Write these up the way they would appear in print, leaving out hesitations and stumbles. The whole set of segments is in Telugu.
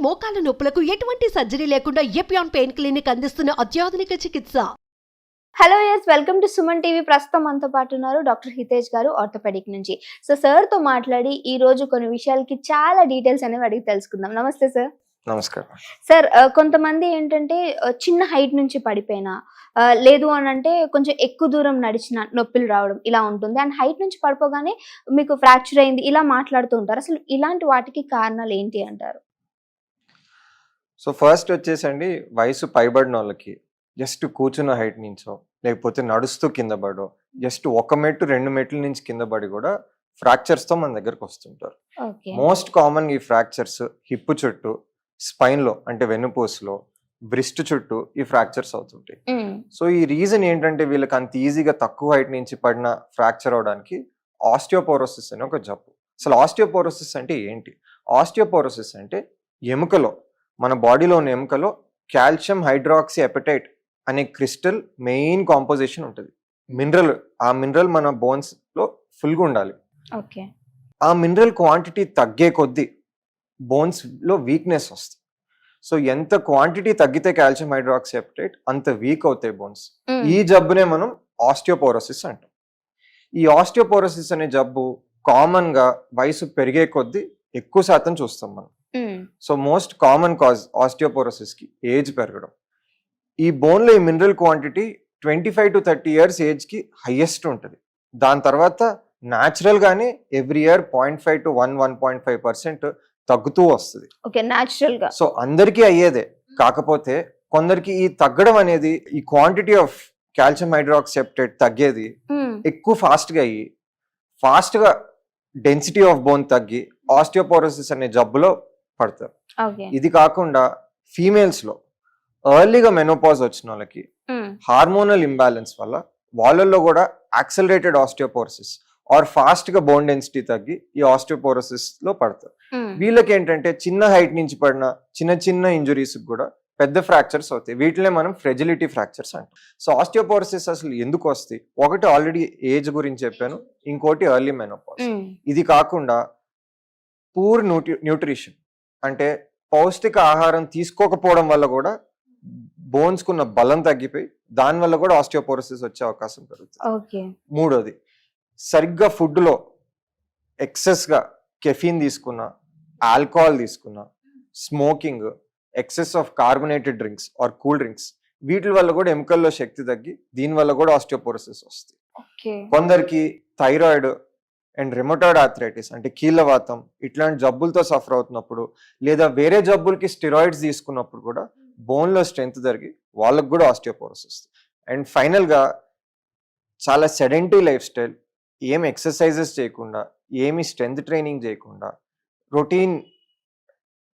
మోకాల నొప్పులకు ఎటువంటి సర్జరీ లేకుండా ఎపియాన్ పెయిన్ క్లినిక్ అందిస్తున్న అత్యాధునిక చికిత్స. Hello yes welcome to Suman TV. ప్రస్తుతం మనతో పాటు ఉన్నారు డాక్టర్ హితేష్ గారు, ఆర్థోపెడిక్ నుంచి. సో సార్తో మాట్లాడి ఈ రోజు కొన్ని విషయాలకి చాలా డీటెయిల్స్ అనేవి అడిగి తెలుసుకుందాం. నమస్తే సార్. నమస్కారం సార్, కొంతమంది ఏంటంటే చిన్న హైట్ నుంచి పడిపోయినా లేదు అని అంటే కొంచెం ఎక్కువ దూరం నడిచిన నొప్పులు రావడం ఇలా ఉంటుంది. అండ్ హైట్ నుంచి పడిపోగానే మీకు ఫ్రాక్చర్ అయింది ఇలా మాట్లాడుతూ ఉంటారు. అసలు ఇలాంటి వాటికి కారణాలు ఏంటి అంటారు? సో ఫస్ట్ వచ్చేసండి, వయసు పైబడిన వాళ్ళకి జస్ట్ కూర్చున్న హైట్ నుంచో లేకపోతే నడుస్తూ కింద పడో, జస్ట్ ఒక మెట్టు 2 మెట్ల నుంచి కింద పడి కూడా ఫ్రాక్చర్స్ తో మన దగ్గరకు వస్తుంటారు. మోస్ట్ కామన్ ఈ ఫ్రాక్చర్స్ హిప్ చుట్టూ, స్పైన్ లో అంటే వెన్నుపూసలో, బ్రిస్ట్ చుట్టూ ఈ ఫ్రాక్చర్స్ అవుతుంటాయి. సో ఈ రీజన్ ఏంటంటే వీళ్ళకి అంత ఈజీగా తక్కువ హైట్ నుంచి పడిన ఫ్రాక్చర్ అవడానికి ఆస్టియోపోరోసిస్ అనే ఒక జబ్బు. అసలు ఆస్టియోపోరోసిస్ అంటే ఏంటి? ఆస్టియోపోరోసిస్ అంటే ఎముకలో, మన బాడీలో ఉన్న ఎముకలో కాల్షియం హైడ్రాక్సీ ఎపిటైట్ అనే క్రిస్టల్ మెయిన్ కాంపోజిషన్ ఉంటుంది. మినరల్, ఆ మినరల్ మన బోన్స్ లో ఫుల్గా ఉండాలి. ఆ మినరల్ క్వాంటిటీ తగ్గే కొద్దీ బోన్స్ లో వీక్నెస్ వస్తుంది. సో ఎంత క్వాంటిటీ తగ్గితే కాల్షియం హైడ్రాక్సీ ఎపిటైట్ అంత వీక్ అవుతాయి బోన్స్. ఈ జబ్బునే మనం ఆస్టియోపోరోసిస్ అంటాం. ఈ ఆస్టియోపోరోసిస్ అనే జబ్బు కామన్ గా వయసు పెరిగే కొద్దీ ఎక్కువ శాతం చూస్తాం మనం. So most common cause osteoporosis కి ఏజ్ పెరగడం. ఈ బోన్ లో ఈ mineral quantity 25 to 30 years age కి హైయెస్ట్ ఉంటుంది. దాని తర్వాత న్యాచురల్ గానే ఎవ్రీ ఇయర్ 0.5 to 1.5% తగ్గుతూ వస్తుంది. సో అందరికీ అయ్యేదే. కాకపోతే కొందరికి ఈ తగ్గడం అనేది, ఈ quantity of calcium hydroxy appetite తగ్గేది ఎక్కువ ఫాస్ట్ గా అయ్యి ఫాస్ట్ గా డెన్సిటీ ఆఫ్ బోన్ తగ్గి ఆస్టియోపోరోసిస్ అనే జబ్బులో పడతారు. ఇది కాకుండా ఫీమేల్స్ లో ఎర్లీగా మెనోపాజ్ వచ్చిన వాళ్ళకి హార్మోనల్ ఇంబ్యాలెన్స్ వల్ల వాళ్ళల్లో కూడా యాక్సలరేటెడ్ ఆస్టియోపోరోసిస్ ఆర్ ఫాస్ట్ గా బోన్ డెన్సిటీ తగ్గి ఈ ఆస్టియోపోరోసిస్ లో పడతారు. వీళ్ళకి ఏంటంటే చిన్న హైట్ నుంచి పడిన చిన్న చిన్న ఇంజురీస్ కూడా పెద్ద ఫ్రాక్చర్స్ అవుతాయి. వీటినే మనం ఫ్రెజిలిటీ ఫ్రాక్చర్స్ అంటాం. సో ఆస్టియోపోరోసిస్ అసలు ఎందుకు వస్తాయి? ఒకటి ఆల్రెడీ ఏజ్ గురించి చెప్పాను, ఇంకోటి ఎర్లీ మెనోపాజ్. ఇది కాకుండా పూర్ న్యూట్రిషన్ అంటే పౌష్టిక ఆహారం తీసుకోకపోవడం వల్ల కూడా బోన్స్ కున్న బలం తగ్గిపోయి దాని వల్ల కూడా ఆస్టియోపోరోసిస్ వచ్చే అవకాశం పెరుగుతుంది. మూడోది, సరిగ్గా ఫుడ్ లో ఎక్సెస్ గా కెఫీన్ తీసుకున్నా, ఆల్కహాల్ తీసుకున్నా, smoking, excess of carbonated drinks or cool drinks, వీటి వల్ల కూడా ఎముకల్లో శక్తి తగ్గి దీని వల్ల కూడా ఆస్టియోపోరోసిస్ వస్తుంది. కొందరికి థైరాయిడ్ అండ్ రిమోటాయిడ్ ఆర్థరైటిస్ అంటే కీళ్ళవాతం ఇట్లాంటి జబ్బులతో సఫర్ అవుతున్నప్పుడు, లేదా వేరే జబ్బులకి స్టెరాయిడ్స్ తీసుకున్నప్పుడు కూడా బోన్ లో స్ట్రెంగ్త్ తగ్గి వాళ్ళకు కూడా ఆస్టియోపోరోసిస్. అండ్ ఫైనల్ గా చాలా సెడెంటరీ లైఫ్ స్టైల్, ఏమి ఎక్సర్సైజెస్ చేయకుండా, ఏమి స్ట్రెంగ్త్ ట్రైనింగ్ చేయకుండా, routine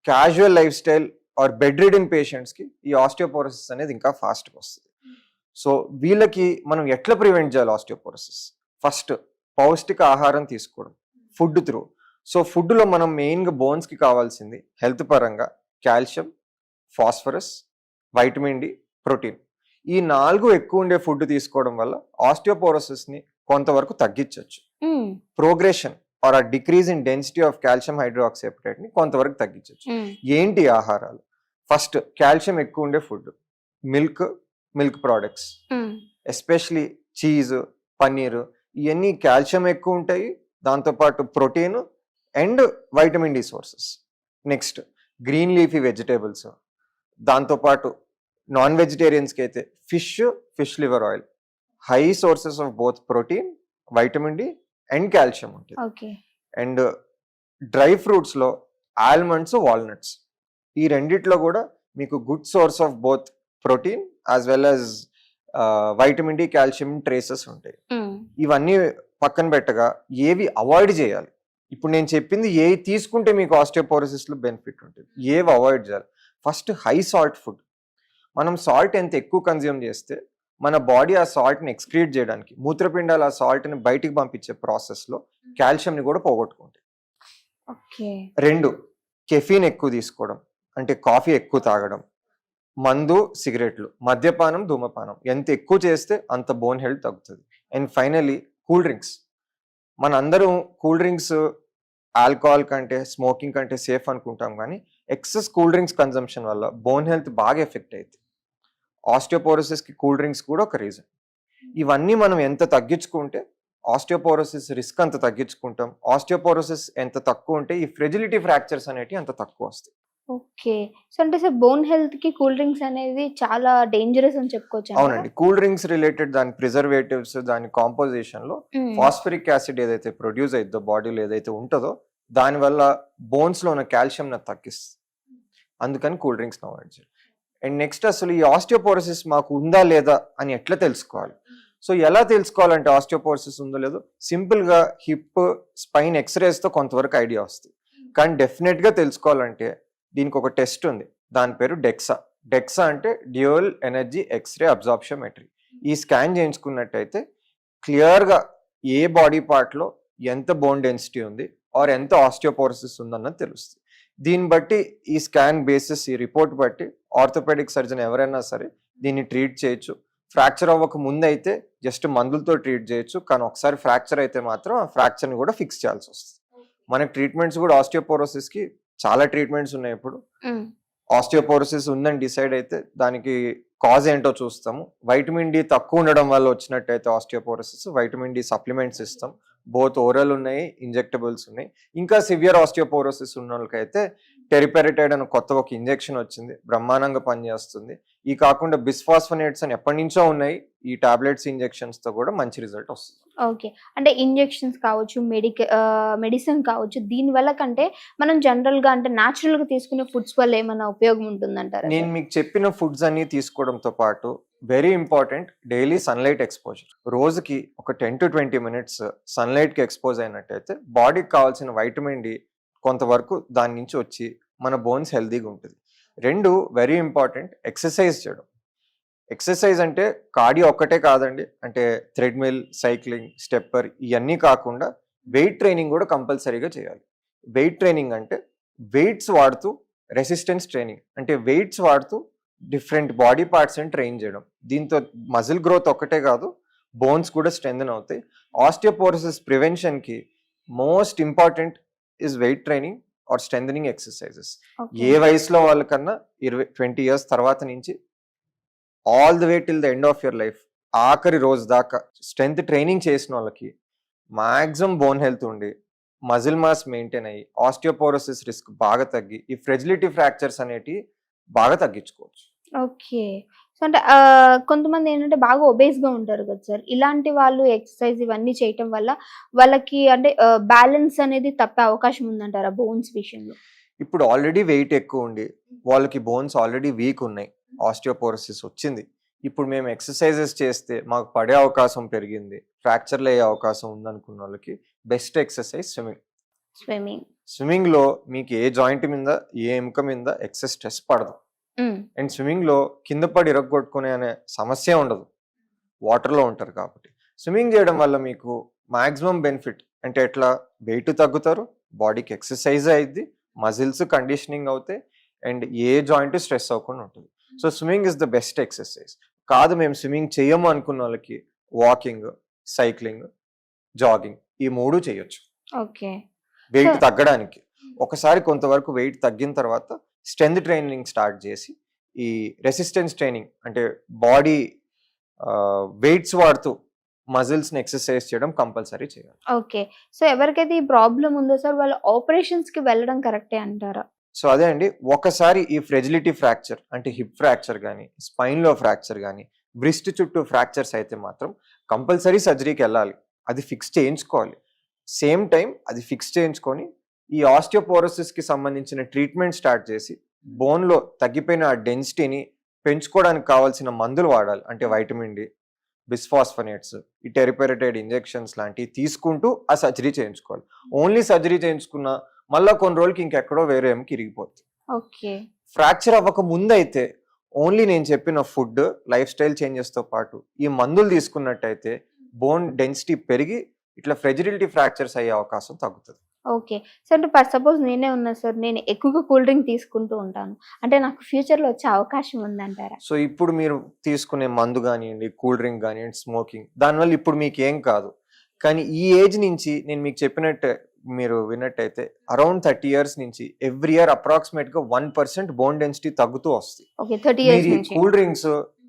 casual life style or bed ridden patients కి ఈ ఆస్టియోపోరోసిస్ అనేది ఇంకా ఫాస్ట్ గా వస్తుంది. సో వీళ్ళకి మనం ఎట్లా ప్రివెంట్ చేయాలి ఆస్టియోపోరోసిస్? ఫస్ట్ పౌష్టిక ఆహారం తీసుకోవడం, ఫుడ్ త్రూ. సో ఫుడ్ లో మనం మెయిన్ గా బోన్స్ కి కావాల్సింది హెల్త్ పరంగా calcium, phosphorus, vitamin D, protein. ఈ 4 ఎక్కువ ఉండే ఫుడ్ తీసుకోవడం వల్ల ఆస్టియోపోరోసిస్ ని కొంతవరకు తగ్గించవచ్చు. Progression or decrease in density of calcium hydroxyapatite ని కొంతవరకు తగ్గించవచ్చు. ఏంటి ఆహారాలు? ఫస్ట్ కాల్షియం ఎక్కువ ఉండే food, milk products, especially cheese, paneer, ఇవన్నీ కాల్షియం ఎక్కువ ఉంటాయి. దాంతోపాటు protein and vitamin D sources. Next green leafy vegetables. దాంతోపాటు నాన్ వెజిటేరియన్స్కి అయితే fish liver oil, high sources of both protein, vitamin D and calcium ఉంటుంది. అండ్ డ్రై ఫ్రూట్స్ లో ఆల్మండ్స్, వాల్నట్స్, ఈ రెండిట్లో కూడా మీకు good source of both protein as well as vitamin D, calcium traces ఉంటాయి. ఇవన్నీ పక్కన పెట్టగా ఏవి అవాయిడ్ చేయాలి? ఇప్పుడు నేను చెప్పింది ఏవి తీసుకుంటే మీకు ఆస్టియోపోరోసిస్ లో బెనిఫిట్ ఉంటుంది, ఏవి అవాయిడ్ చేయాలి? First high salt food. మనం సాల్ట్ ఎంత ఎక్కువ కన్జ్యూమ్ చేస్తే మన బాడీ ఆ సాల్ట్ ని ఎక్స్క్రీట్ చేయడానికి, మూత్రపిండాలు ఆ సాల్ట్ ని బయటికి పంపించే ప్రాసెస్ లో కాల్షియం ని కూడా పోగొట్టుకుంటాయి. 2, కెఫీన్ ఎక్కువ తీసుకోవడం అంటే కాఫీ ఎక్కువ తాగడం, మందు, సిగరెట్లు, మద్యపానం, ధూమపానం ఎంత ఎక్కువ చేస్తే అంత బోన్ హెల్త్ తగ్గుతుంది. And finally cool drinks. మనందరం కూల్ డ్రింక్స్ ఆల్కహాల్ కంటే, స్మోకింగ్ కంటే సేఫ్ అనుకుంటాం, కానీ ఎక్సెస్ కూల్ డ్రింక్స్ కన్సంప్షన్ వల్ల బోన్ హెల్త్ బాగా ఎఫెక్ట్ అవుతుంది. ఆస్టియోపోరోసిస్కి కూల్ డ్రింక్స్ కూడా ఒక రీజన్. ఇవన్నీ మనం ఎంత తగ్గించుకుంటే ఆస్టియోపోరోసిస్ రిస్క్ అంత తగ్గించుకుంటాం. ఆస్టియోపోరోసిస్ ఎంత తక్కువ ఉంటే ఈ ఫ్రెజిలిటీ ఫ్రాక్చర్స్ అనేవి అంత తక్కువ వస్తాయి. ఓకే. సో అంటే సార్ బోన్ హెల్త్ కి కూల్ డ్రింక్స్ అనేది చాలా డేంజరస్ అని చెప్పుకోవచ్చు. అవునండి, కూల్ డ్రింక్స్ రిలేటెడ్ దాని ప్రిజర్వేటివ్స్, దాని కాంపోజిషన్ లో ఫాస్ఫరిక్ యాసిడ్ ఏదైతే ప్రొడ్యూస్ అవుతుందో బాడీలో ఏదైతే ఉంటుందో దానివల్ల బోన్స్ లో ఉన్న కాల్షియం తగ్గిస్తుంది. అందుకని కూల్ డ్రింక్స్ అవాయిడ్ చేయాలి. అండ్ నెక్స్ట్ అసలు ఈ ఆస్టియోపోరోసిస్ మాకు ఉందా లేదా అని ఎట్లా తెలుసుకోవాలి? సో ఎలా తెలుసుకోవాలంటే ఆస్టియోపోరోసిస్ ఉందో లేదో సింపుల్ గా హిప్ స్పైన్ ఎక్స్రేస్ తో కొంతవరకు ఐడియా వస్తుంది. కానీ డెఫినెట్ గా తెలుసుకోవాలంటే దీనికి ఒక టెస్ట్ ఉంది, దాని పేరు డెక్సా. డెక్సా అంటే డ్యూయల్ ఎనర్జీ ఎక్స్రే అబ్జార్ప్షనోమెట్రీ. ఈ స్కాన్ చేయించుకున్నట్టయితే క్లియర్గా ఏ బాడీ పార్ట్లో ఎంత బోన్ డెన్సిటీ ఉంది ఆర్ ఎంత ఆస్టియోపోరోసిస్ ఉందన్నది తెలుస్తుంది. దీన్ని బట్టి ఈ స్కాన్ బేసిస్ ఈ రిపోర్ట్ బట్టి ఆర్థోపెడిక్ సర్జన్ ఎవరైనా సరే దీన్ని ట్రీట్ చేయొచ్చు. ఫ్రాక్చర్ అవ్వక ముందు అయితే జస్ట్ మందులతో ట్రీట్ చేయొచ్చు, కానీ ఒకసారి ఫ్రాక్చర్ అయితే మాత్రం ఆ ఫ్రాక్చర్ని కూడా ఫిక్స్ చేయాల్సి వస్తుంది. మనకి ట్రీట్మెంట్స్ కూడా ఆస్టియోపోరోసిస్కి చాలా ట్రీట్మెంట్స్ ఉన్నాయి. ఇప్పుడు ఆస్టియోపోరోసిస్ ఉందని డిసైడ్ అయితే దానికి కాజ్ ఏంటో చూస్తాము. వైటమిన్ డి తక్కువ ఉండడం వల్ల వచ్చినట్టయితే ఆస్టియోపోరోసిస్ వైటమిన్ డి సప్లిమెంట్స్ ఇస్తాం. బోత్ ఓరల్ ఉన్నాయి, ఇంజెక్టబుల్స్ ఉన్నాయి. ఇంకా సివియర్ ఆస్టియోపోరోసిస్ ఉన్న వాళ్ళకైతే టెరిపెరిటైడ్ అని కొత్త ఒక ఇంజెక్షన్ వచ్చింది, బ్రహ్మాండంగా పనిచేస్తుంది. ఈ కాకుండా బిస్ఫాస్ఫోనేట్స్ అని ఎప్పటి నుంచో ఉన్నాయి, ఈ టాబ్లెట్స్ ఇంజెక్షన్స్ తో కూడా మంచి రిజల్ట్ వస్తుంది. ఓకే. అంటే ఇంజెక్షన్స్ కావచ్చు, మెడిసిన్ కావచ్చు, దీని వల్ల కంటే మనం జనరల్ గా అంటే న్యాచురల్ గా తీసుకునే ఫుడ్స్ వల్ల ఏమైనా ఉపయోగం ఉంటుందంటారా? నేను మీకు చెప్పిన ఫుడ్స్ అన్ని తీసుకోవడంతో పాటు very important daily sunlight exposure. రోజుకి ఒక 10 to 20 minutes సన్లైట్ కి ఎక్స్పోజ్ అయినట్టయితే బాడీకి కావాల్సిన వైటమిన్ డి కొంతవరకు దాని నుంచి వచ్చి మన బోన్స్ హెల్తీగా ఉంటుంది. రెండు వెరీ ఇంపార్టెంట్, ఎక్సర్సైజ్ చేయడం. ఎక్సర్సైజ్ అంటే కార్డియో ఒక్కటే కాదండి, అంటే థ్రెడ్మిల్, సైక్లింగ్, స్టెప్పర్ ఇవన్నీ కాకుండా వెయిట్ ట్రైనింగ్ కూడా కంపల్సరీగా చేయాలి. వెయిట్ ట్రైనింగ్ అంటే వెయిట్స్ వాడుతూ రెసిస్టెన్స్ ట్రైనింగ్, అంటే వెయిట్స్ వాడుతూ డిఫరెంట్ బాడీ పార్ట్స్ని ట్రైన్ చేయడం. దీంతో మజిల్ గ్రోత్ ఒక్కటే కాదు, బోన్స్ కూడా స్ట్రెంథెన్ అవుతాయి. ఆస్టియోపోరోసిస్ ప్రివెన్షన్కి most important is weight training or strengthening exercises. ఏ వయసులో వాళ్ళకన్నా 20 years తర్వాత నుంచి all the way till the end of your life, ఆఖరి రోజు దాకా స్ట్రెంత్ ట్రైనింగ్ చేసిన వాళ్ళకి మాక్సిమం బోన్ హెల్త్ ఉండి మజిల్ మాస్ మెయింటైన్ అయ్యి ఆస్టియోపోరోసిస్ రిస్క్ బాగా తగ్గి ఈ ఫ్రెజిలిటీ ఫ్రాక్చర్స్ అనేటివి బాగా తగ్గించుకోవచ్చు. ఓకే. సో అంటే కొంతమంది ఏంటంటే బాగా ఒబేస్ గా ఉంటారు కదా సార్, ఇలాంటి వాళ్ళు ఎక్సర్సైజ్ ఇవన్నీ చేయటం వల్ల వాళ్ళకి అంటే బ్యాలెన్స్ అనేది తప్పే అవకాశం ఉందంటారా బోన్స్ విషయంలో? ఇప్పుడు ఆల్రెడీ వెయిట్ ఎక్కువ ఉండి వాళ్ళకి బోన్స్ ఆల్రెడీ వీక్ ఉన్నాయి, ఆస్టియోపోరోసిస్ వచ్చింది. ఇప్పుడు మేము ఎక్సర్సైజెస్ చేస్తే మాకు పడే అవకాశం పెరిగింది, ఫ్రాక్చర్లు అయ్యే అవకాశం ఉందనుకున్న వాళ్ళకి బెస్ట్ ఎక్సర్సైజ్ స్విమ్మింగ్. స్విమ్మింగ్ లో మీకు ఏ జాయింట్ మీద ఏ ఎముక మీద ఎక్సెస్ స్ట్రెస్ పడదు. అండ్ స్విమ్మింగ్ లో కింద పడి ఇరగొట్టుకునే అనే సమస్య ఉండదు, వాటర్ లో ఉంటారు కాబట్టి. స్విమ్మింగ్ చేయడం వల్ల మీకు మాక్సిమం బెనిఫిట్ అంటే ఎట్లా, వెయిట్ తగ్గుతారు, బాడీకి ఎక్సర్సైజ్ అయ్యిద్ది, మజిల్స్ కండిషనింగ్ అవుతాయి, అండ్ ఏ జాయింట్ స్ట్రెస్ అవ్వకుండా ఉంటుంది. So swimming is the best exercise. కాదు మేము స్విమ్మింగ్ చేయము అనుకున్న వాళ్ళకి వాకింగ్, సైక్లింగ్, జాగింగ్ ఈ 3 చేయొచ్చు ఓకే. వెయిట్ తగ్గడానికి. ఒకసారి కొంతవరకు వెయిట్ తగ్గిన తర్వాత స్ట్రెంత్ ట్రైనింగ్ స్టార్ట్ చేసి ఈ రెసిస్టెన్స్ ట్రైనింగ్ అంటే బాడీ వెయిట్స్ వాడుతూ మజిల్స్ ని ఎక్సర్సైజ్ చేయడం కంపల్సరీ చేయాలి. ఓకే. సో ఎవరికైతే ఈ ప్రాబ్లం ఉందో సార్ వాళ్ళు ఆపరేషన్స్ కి వెళ్ళడం కరెక్టే అంటారా? సో అదే అండి, ఒకసారి ఈ ఫ్రెజిలిటీ ఫ్రాక్చర్ అంటే హిప్ ఫ్రాక్చర్ కానీ, స్పైన్ లో ఫ్రాక్చర్ కానీ, బ్రిస్ట్ చుట్టూ ఫ్రాక్చర్స్ అయితే మాత్రం కంపల్సరీ సర్జరీకి వెళ్ళాలి, అది ఫిక్స్ చేయించుకోవాలి. సేమ్ టైం అది ఫిక్స్ చేయించుకొని ఈ ఆస్టియోపోరోసిస్ కి సంబంధించిన ట్రీట్మెంట్ స్టార్ట్ చేసి బోన్ లో తగ్గిపోయిన ఆ డెన్సిటీని పెంచుకోవడానికి కావాల్సిన మందులు వాడాలి, అంటే వైటమిన్ డి, బిస్ఫాస్ఫోనేట్స్, ఈ టెరిపెరిటైడ్ ఇంజెక్షన్స్ లాంటివి తీసుకుంటూ ఆ సర్జరీ చేయించుకోవాలి. ఓన్లీ సర్జరీ చేయించుకున్న మళ్ళీ కొన్ని రోజులకి ఇంకెక్కడో వేరే ఏమికి ఇరిగిపోతుంది. ఓకే. ఫ్రాక్చర్ అవ్వక ముందు అయితే ఓన్లీ నేను చెప్పిన ఫుడ్, లైఫ్ స్టైల్ చేంజెస్ తో పాటు ఈ మందులు తీసుకున్నట్టయితే బోన్ డెన్సిటీ పెరిగి ఇట్లా ఫ్రెజిలిటీ ఫ్రాక్చర్స్ అయ్యే అవకాశం తగ్గుతుంది. ఓకే. సో అంటే సపోజ్ నేనే ఉన్నా సార్, నేను ఎక్కువగా కూల్ డ్రింక్ తీసుకుంటూ ఉంటాను, అంటే నాకు ఫ్యూచర్ లో వచ్చే అవకాశం ఉందంటారా? సో ఇప్పుడు మీరు తీసుకునే మందు కానివ్వండి, కూల్ డ్రింక్ కానివ్వండి, స్మోకింగ్, దానివల్ల ఇప్పుడు మీకు ఏం కాదు. కానీ ఈ ఏజ్ నుంచి నేను మీకు చెప్పినట్టు మీరు విన్నట్టయితే అరౌండ్ 30 ఇయర్స్ నుంచి ఎవ్రీ ఇయర్ అప్రాక్సిమేట్ గా 1% బోన్ డెన్సిటీ తగ్గుతూ వస్తుంది. ఓకే 30 ఇయర్స్ మీరు నుంచి కూల్ డ్రింక్స్,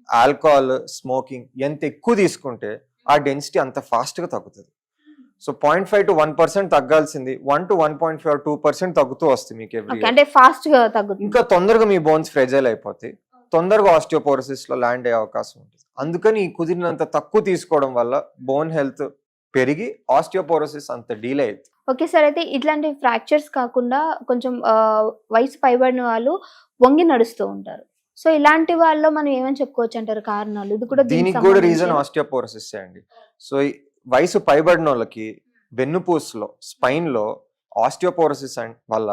ఆల్కహాల్, స్మోకింగ్ ఎంత ఎక్కువ తీసుకుంటే ఆ డెన్సిటీ అంత ఫాస్ట్ గా తగ్గుతుంది. సో 0.5 to 1% తగ్గాల్సింది 1 to 1.5 2% తగ్గుతూ వస్తుంది మీకు ఎవ్రీ ఓకే అంటే ఫాస్ట్ గా తగ్గుతుంది. ఇంకా తొందరగా మీ బోన్స్ ఫ్రెజైల్ అయిపోతాయి, తొందరగా ఆస్టియోపోరోసిస్ లో ల్యాండ్ అయ్యే అవకాశం ఉంటుంది. అందుకని ఈ కుదిరినంత తక్కువ తీసుకోవడం వల్ల బోన్ హెల్త్ పెరిగి ఆస్టియోపోరోసిస్ అంత డీలే అవుతుంది. ఓకే సార్, అయితే ఇట్లాంటి ఫ్రాక్చర్స్ కాకుండా కొంచెం వయసు పైబడిన వాళ్ళు వంగి నడుస్తూ ఉంటారు. సో ఇలాంటి వాళ్ళలో మనం ఏమని చెప్పుకోవచ్చు అంటారు కారణాలు? ఇది కూడా దీనికి కూడా రీజన్ ఆస్టియోపోరోసిస్ అండి. సో వయసు పైబడిన వాళ్ళకి వెన్నుపూసలో, స్పైన్ లో ఆస్టియోపోరోసిస్ వల్ల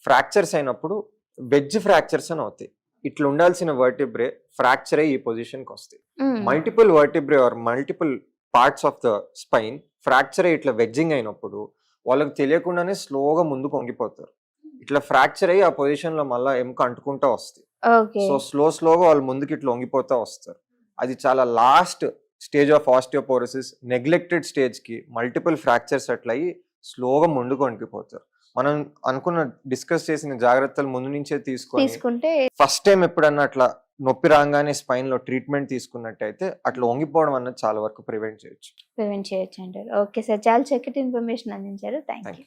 ఫ్రాక్చర్స్ అయినప్పుడు వెడ్జ్ ఫ్రాక్చర్స్ అని అవుతాయి. ఇట్లా ఉండాల్సిన వర్టిబ్రే ఫ్రాక్చర్ అయ్యి ఈ పొజిషన్ కి వస్తాయి. Multiple vertebrae or multiple parts of the spine fracture అయ్యి ఇట్లా వెడ్జింగ్ అయినప్పుడు వాళ్ళకి తెలియకుండానే స్లోగా ముందుకు వంగిపోతారు. ఇట్లా ఫ్రాక్చర్ అయ్యి ఆ పొజిషన్ లో మళ్ళీ ఎముక అంటుకుంటా వస్తాయి. సో స్లోగా వాళ్ళు ముందుకు ఇట్లా వంగిపోతా వస్తారు. అది చాలా last stage of osteoporosis. Neglected stage కి మల్టిపుల్ ఫ్రాక్చర్స్ అట్లా అయ్యి స్లోగా ముందుకు వంగిపోతారు. మనం అనుకున్న డిస్కస్ చేసిన జాగ్రత్తలు ముందు నుంచే తీసుకుంటే ఫస్ట్ టైం ఎప్పుడన్నా అట్లా నొప్పి రాగానే స్పైన్ లో ట్రీట్మెంట్ తీసుకున్నట్టయితే అట్లా వంగిపోవడం అన్నది చాలా వరకు ప్రివెంట్ చేయొచ్చు అంటారు. ఓకే సార్, చాలా చక్కటి ఇన్ఫర్మేషన్ అందించారు. Thank you.